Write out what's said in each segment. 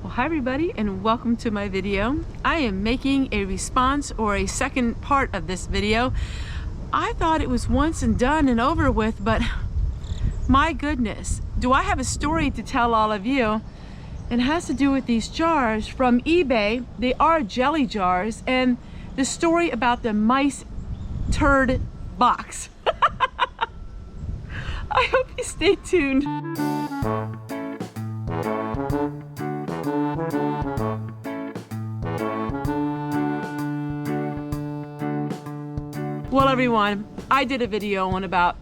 Well, hi everybody and welcome to my video. I am making a response or a second part of this video. I thought it was once and done and over with, but my goodness, do I have a story to tell all of you. It has to do with these jars from eBay. They are jelly jars, and the story about the mice turd box. I hope you stay tuned. Well, everyone, I did a video on about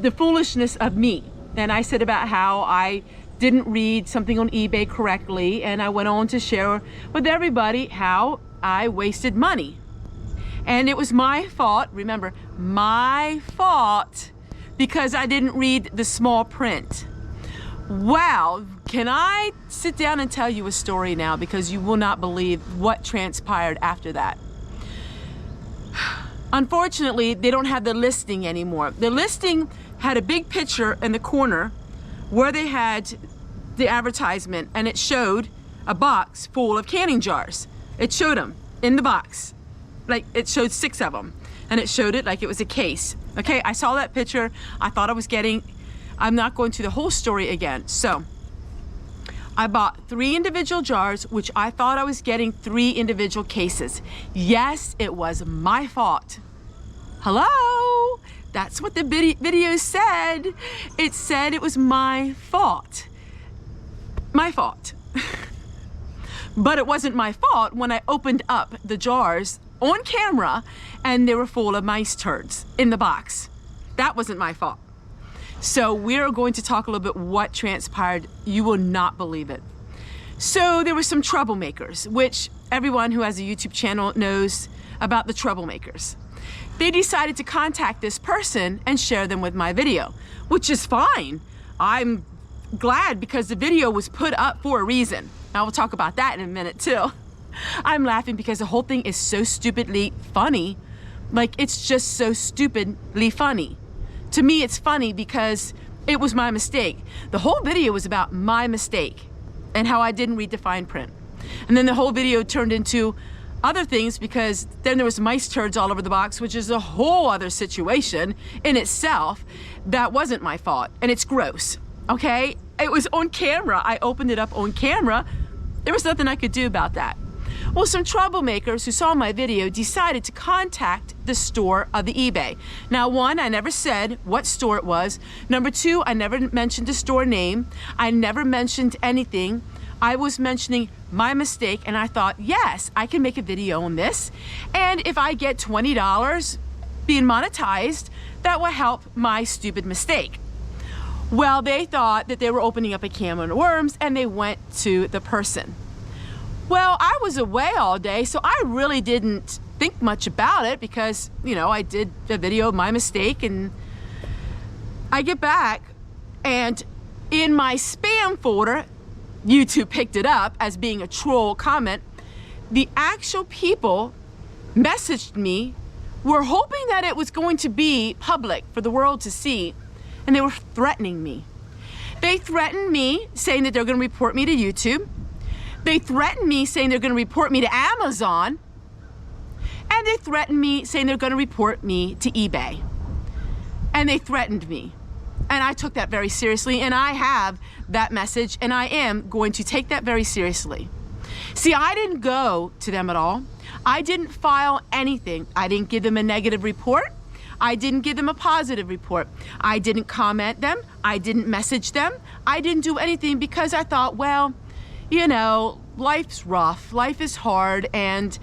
the foolishness of me, and I said about how I didn't read something on eBay correctly, and I went on to share with everybody how I wasted money. And it was my fault, remember, my fault, because I didn't read the small print. Wow, can I sit down and tell you a story now, because you will not believe what transpired after that. Unfortunately, they don't have the listing anymore. The listing had a big picture in the corner where they had the advertisement, and it showed a box full of canning jars. It showed them in the box. Like, it showed 6 of them, and it showed it like it was a case. Okay, I saw that picture. I thought I was getting, I'm not going through the whole story again. So I bought 3 individual jars, which I thought I was getting 3 individual cases. Yes, it was my fault. Hello? That's what the video said. It said it was my fault. My fault. But it wasn't my fault when I opened up the jars on camera and they were full of mice turds in the box. That wasn't my fault. So we're going to talk a little bit what transpired. You will not believe it. So there were some troublemakers, which everyone who has a YouTube channel knows about the troublemakers. They decided to contact this person and share them with my video, which is fine. I'm glad, because the video was put up for a reason. I will talk about that in a minute too. I'm laughing because the whole thing is so stupidly funny. Like, it's just so stupidly funny. To me, it's funny because it was my mistake. The whole video was about my mistake and how I didn't read the fine print. And then the whole video turned into other things, because then there was mice turds all over the box, which is a whole other situation in itself. That wasn't my fault, and it's gross, okay? It was on camera. I opened it up on camera. There was nothing I could do about that. Well, some troublemakers who saw my video decided to contact the store of the eBay. Now, 1, I never said what store it was. Number 2, I never mentioned the store name. I never mentioned anything. I was mentioning my mistake, and I thought, yes, I can make a video on this. And if I get $20 being monetized, that will help my stupid mistake. Well, they thought that they were opening up a can of worms, and they went to the person. Well, I was away all day, so I really didn't think much about it, because, you know, I did a video of my mistake, and I get back, and in my spam folder, YouTube picked it up as being a troll comment. The actual people messaged me, were hoping that it was going to be public for the world to see, and they were threatening me. They threatened me, saying that they're going to report me to YouTube. They threatened me, saying they're going to report me to Amazon. And they threatened me, saying they're going to report me to eBay. And they threatened me. And I took that very seriously, and I have that message, and I am going to take that very seriously. See, I didn't go to them at all. I didn't file anything. I didn't give them a negative report. I didn't give them a positive report. I didn't comment them. I didn't message them. I didn't do anything, because I thought, well, you know, life's rough, life is hard, and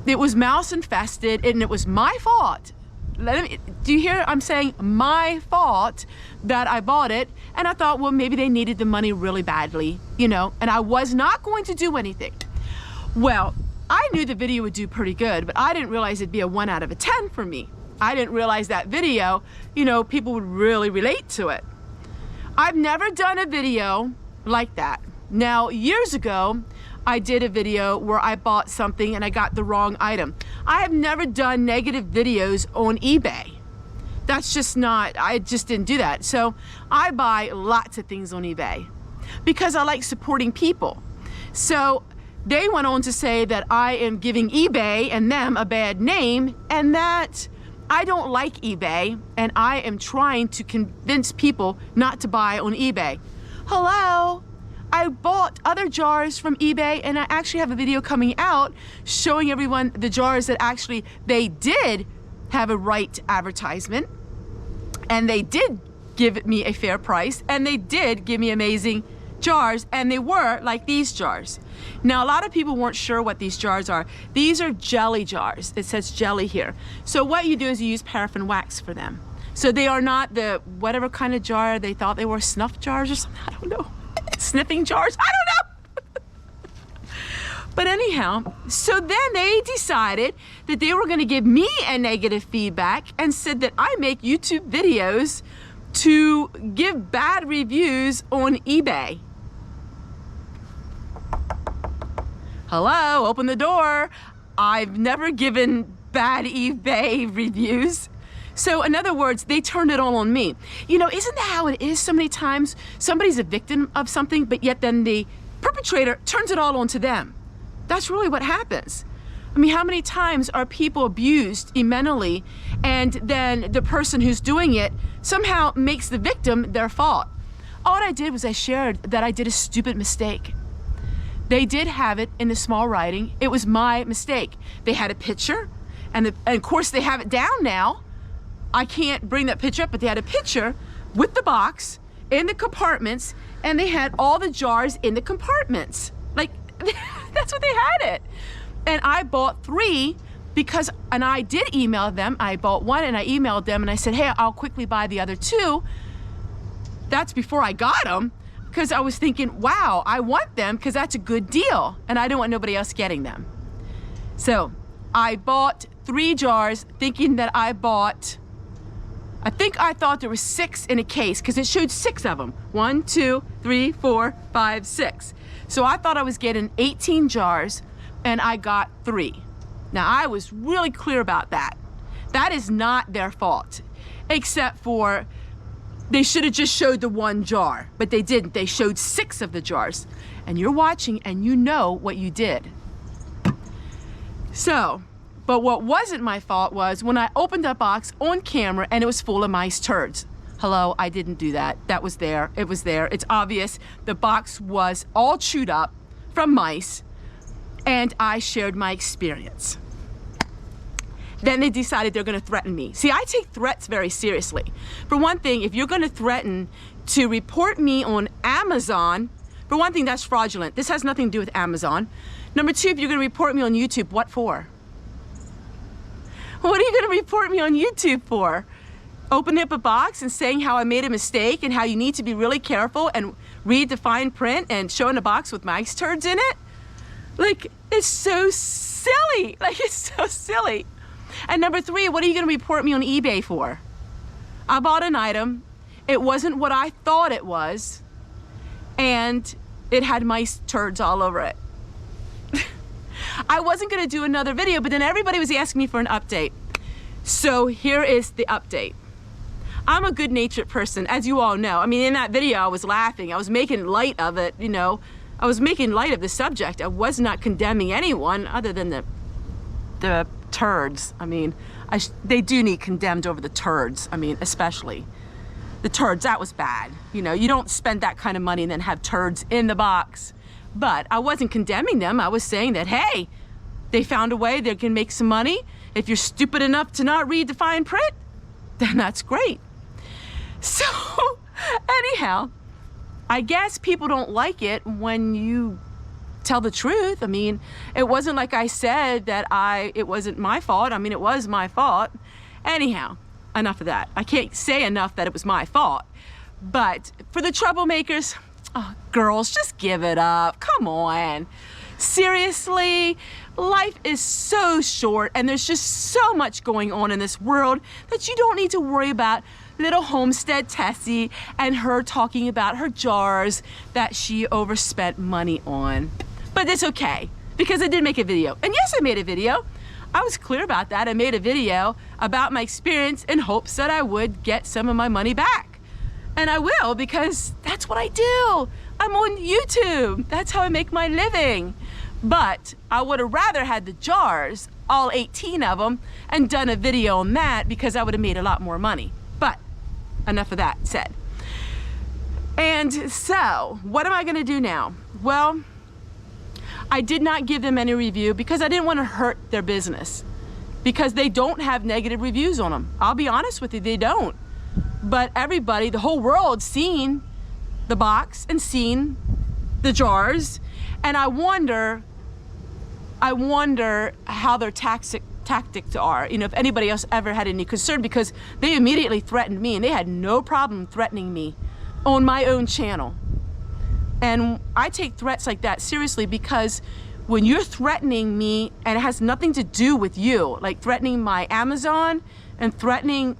it was mouse infested, and it was my fault. Do you hear? I'm saying my fault that I bought it, and I thought, well, maybe they needed the money really badly, you know, and I was not going to do anything. Well, I knew the video would do pretty good, but I didn't realize it'd be a 1 out of 10 for me. I didn't realize that video, you know, people would really relate to it. I've never done a video like that. Now, years ago, I did a video where I bought something and I got the wrong item. I have never done negative videos on eBay. That's just not, I just didn't do that. So I buy lots of things on eBay because I like supporting people. So they went on to say that I am giving eBay and them a bad name, and that I don't like eBay, and I am trying to convince people not to buy on eBay. Hello? I bought other jars from eBay, and I actually have a video coming out showing everyone the jars that actually they did have a right advertisement, and they did give me a fair price, and they did give me amazing jars, and they were like these jars. Now, a lot of people weren't sure what these jars are. These are jelly jars. It says jelly here. So what you do is you use paraffin wax for them. So they are not the whatever kind of jar they thought they were, snuff jars or something, I don't know. Sniffing jars, I don't know. But anyhow, so then they decided that they were gonna give me a negative feedback and said that I make YouTube videos to give bad reviews on eBay. Hello, open the door. I've never given bad eBay reviews. So in other words, they turned it all on me. You know, isn't that how it is so many times? Somebody's a victim of something, but yet then the perpetrator turns it all onto them. That's really what happens. I mean, how many times are people abused mentally, and then the person who's doing it somehow makes the victim their fault? All I did was I shared that I did a stupid mistake. They did have it in the small writing. It was my mistake. They had a picture, and of course they have it down now. I can't bring that picture up, but they had a picture with the box in the compartments, and they had all the jars in the compartments. Like, that's what they had it. And I bought 3 because, and I did email them. I bought 1 and I emailed them and I said, hey, I'll quickly buy the other 2. That's before I got them, because I was thinking, wow, I want them because that's a good deal, and I don't want nobody else getting them. So I bought 3 jars thinking that I bought, I thought there were 6 in a case because it showed 6 of them. 1, 2, 3, 4, 5, 6. So I thought I was getting 18 jars, and I got 3. Now I was really clear about that. That is not their fault, except for they should have just showed the 1 jar, but they didn't. They showed 6 of the jars, and you're watching and you know what you did. So, but what wasn't my fault was when I opened that box on camera and it was full of mice turds. Hello, I didn't do that. That was there. It was there. It's obvious. The box was all chewed up from mice, and I shared my experience. Then they decided they're going to threaten me. See, I take threats very seriously. For one thing, if you're going to threaten to report me on Amazon, for one thing, that's fraudulent. This has nothing to do with Amazon. Number 2, if you're going to report me on YouTube, what for? What are you going to report me on YouTube for? Opening up a box and saying how I made a mistake and how you need to be really careful and read the fine print and showing a box with mice turds in it? Like, it's so silly. Like, it's so silly. And number 3, what are you going to report me on eBay for? I bought an item. It wasn't what I thought it was, and it had mice turds all over it. I wasn't going to do another video, but then everybody was asking me for an update. So here is the update. I'm a good-natured person, as you all know. I mean, in that video, I was laughing. I was making light of it, you know. I was making light of the subject. I was not condemning anyone other than the turds. I mean, they do need condemned over the turds. I mean, especially the turds. That was bad. You know, you don't spend that kind of money and then have turds in the box. But I wasn't condemning them. I was saying that, hey, they found a way they can make some money. If you're stupid enough to not read the fine print, then that's great. So anyhow, I guess people don't like it when you tell the truth. I mean, it wasn't like I said that it wasn't my fault. I mean, it was my fault. Anyhow, enough of that. I can't say enough that it was my fault. But for the troublemakers, oh, girls, just give it up. Come on. Seriously, life is so short and there's just so much going on in this world that you don't need to worry about little Homestead Tessie and her talking about her jars that she overspent money on. But it's okay, because I did make a video. And yes, I made a video. I was clear about that. I made a video about my experience in hopes that I would get some of my money back. And I will, because that's what I do. I'm on YouTube. That's how I make my living. But I would have rather had the jars, all 18 of them, and done a video on that because I would have made a lot more money. But enough of that said. And so, what am I gonna do now? Well, I did not give them any review because I didn't want to hurt their business, because they don't have negative reviews on them. I'll be honest with you, they don't. But everybody, the whole world, seen the box and seen the jars, and I wonder how their tactics are, you know, if anybody else ever had any concern, because they immediately threatened me, and they had no problem threatening me on my own channel. And I take threats like that seriously, because when you're threatening me and it has nothing to do with you, like threatening my Amazon and threatening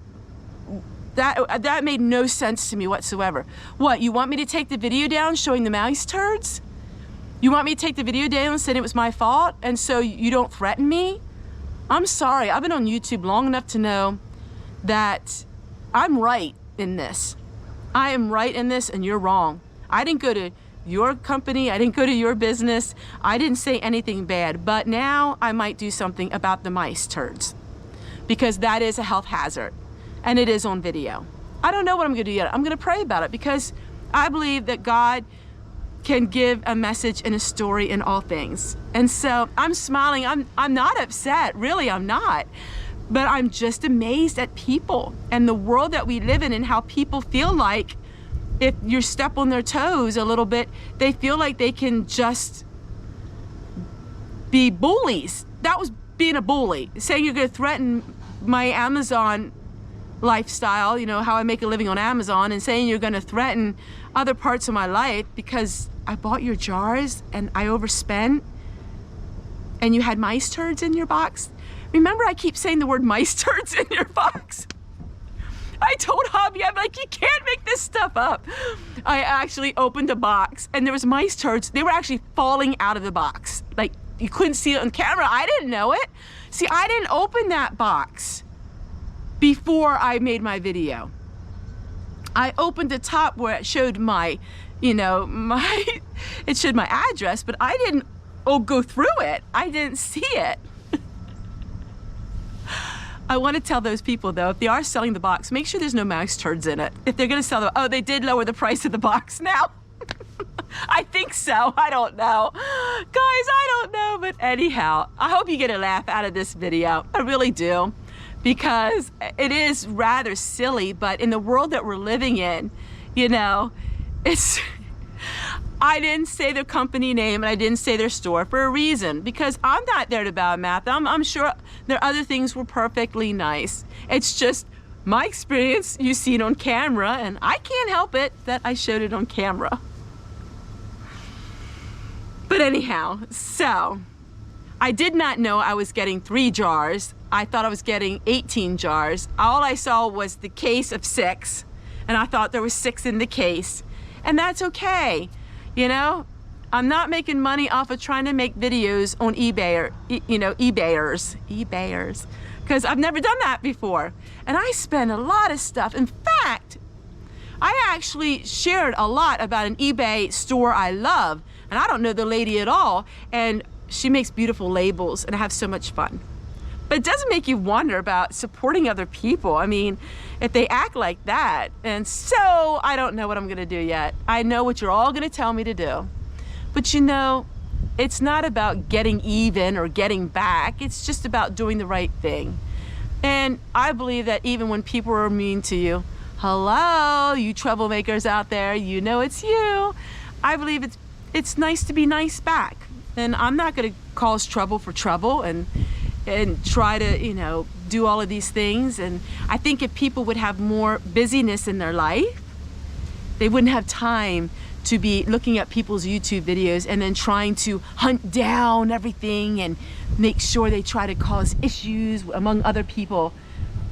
that made no sense to me whatsoever. What, you want me to take the video down showing the mouse turds? You want me to take the video down and say it was my fault, and so you don't threaten me? I'm sorry, I've been on YouTube long enough to know that I'm right in this. I am right in this and you're wrong. I didn't go to your company, I didn't go to your business, I didn't say anything bad, but now I might do something about the mice turds, because that is a health hazard, and it is on video. I don't know what I'm gonna do yet. I'm gonna pray about it, because I believe that God can give a message and a story in all things. And so I'm smiling, I'm not upset, really I'm not, but I'm just amazed at people and the world that we live in, and how people feel like if you step on their toes a little bit, they feel like they can just be bullies. That was being a bully, saying you're gonna threaten my Amazon lifestyle, you know, how I make a living on Amazon, and saying you're gonna threaten other parts of my life because I bought your jars and I overspent and you had mice turds in your box. Remember, I keep saying the word mice turds in your box. I told Hobby, I'm like, you can't make this stuff up. I actually opened a box and there was mice turds. They were actually falling out of the box. Like, you couldn't see it on camera. I didn't know it. See, I didn't open that box before I made my video. I opened the top where it showed my, you know, it showed my address, but I didn't go through it. I didn't see it. I want to tell those people, though, if they are selling the box, make sure there's no mouse turds in it. If they're going to sell the, oh, they did lower the price of the box now. I think so. I don't know. Guys, I don't know. But anyhow, I hope you get a laugh out of this video. I really do. Because it is rather silly, but in the world that we're living in, you know, it's... I didn't say their company name and I didn't say their store for a reason, because I'm not there to badmouth them. I'm sure their other things were perfectly nice. It's just my experience you see it on camera, and I can't help it that I showed it on camera. But anyhow, so I did not know I was getting 3 jars. I thought I was getting 18 jars. All I saw was the case of 6, and I thought there was 6 in the case, and that's okay. You know, I'm not making money off of trying to make videos on eBay or, you know, eBayers, because I've never done that before. And I spend a lot of stuff. In fact, I actually shared a lot about an eBay store I love, and I don't know the lady at all, and she makes beautiful labels, and I have so much fun. But it doesn't make you wonder about supporting other people. I mean, if they act like that. And so I don't know what I'm gonna do yet. I know what you're all gonna tell me to do. But you know, it's not about getting even or getting back. It's just about doing the right thing. And I believe that even when people are mean to you, hello, you troublemakers out there, you know it's you. I believe it's nice to be nice back. And I'm not gonna cause trouble for trouble and try to, you know, do all of these things. And I think if people would have more busyness in their life, they wouldn't have time to be looking at people's YouTube videos and then trying to hunt down everything and make sure they try to cause issues among other people.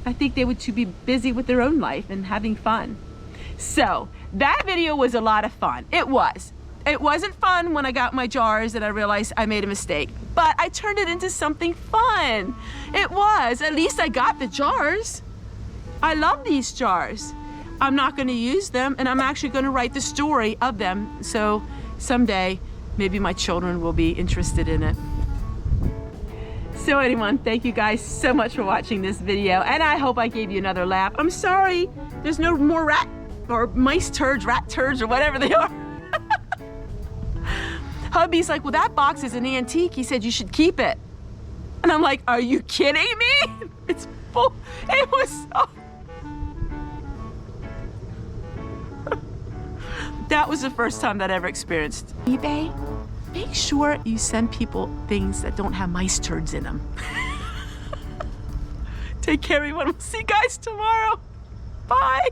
I think they would be busy with their own life and having fun. So that video was a lot of fun. It was. It wasn't fun when I got my jars and I realized I made a mistake, but I turned it into something fun. It was. At least I got the jars. I love these jars. I'm not going to use them, and I'm actually going to write the story of them. So someday, maybe my children will be interested in it. So anyone, thank you guys so much for watching this video, and I hope I gave you another laugh. I'm sorry, there's no more rat or mice turds, rat turds, or whatever they are. Hubby's like, well, that box is an antique. He said you should keep it. And I'm like, are you kidding me? It's full. It was so... That was the first time that I ever experienced eBay. Make sure you send people things that don't have mice turds in them. Take care, everyone. We'll see you guys tomorrow. Bye.